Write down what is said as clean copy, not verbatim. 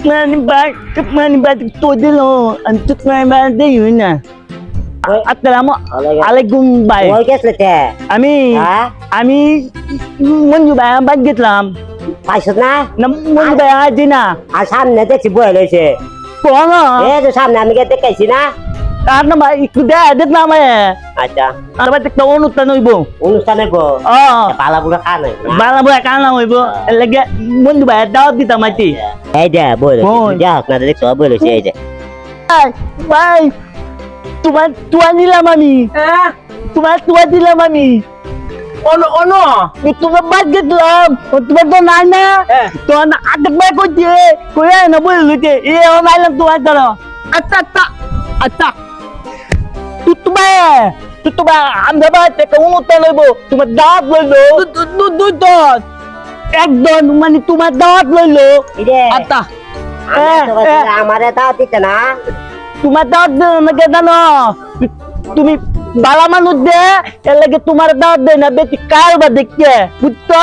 Manibad to dilo antuk na ba yun na. Assalamualaikum bhai. ওই গেছলে তে আমি হ্যাঁ আমি মঞ্জু ভাই বাদ গেছিলাম পাইছত না না মঞ্জু ভাই আজি না আর সামনে দেখছি বই লইছে কোন এই যে সামনে আমি কে দেখাইছি না কার না ভাই একটু দেখ না ভাই আচ্ছা আর ভাই একটা অনুষ্ঠান হইব অনুষ্ঠানে গো পালা পুরা খা নাই বালা ভাই কানা হইব লাগে মঞ্জু ভাই দাওয়াত দিতাম আইতি এই যে বই লইছে বই। যা আপনাদের দেখছো বই লইছে এই যে ভাই তোমার তুয়া দিলাম আমি তোমার দিলাম আমি তোমার বাদ গেছিলাম তোমার তো নাই না তোমার আগের ভাই করছে কয়ে না বলে লইতে এ নাইলাম তোমার ধরো আচ্ছা তোমার আমরা বাড়িতে একটা অনুষ্ঠান লইব তোমার দাওয়াত লইলো দুই দশ একজন মানে তোমার দাওয়াত লইলো আচ্ছা আমারে দাও দিতে না তোমার দাওয়াত নাকি জানো তুমি বালা মানুষ দে এর লাগে তোমার দাওয়াত দেয় না বেশি কার বা দেখতে বুঝছো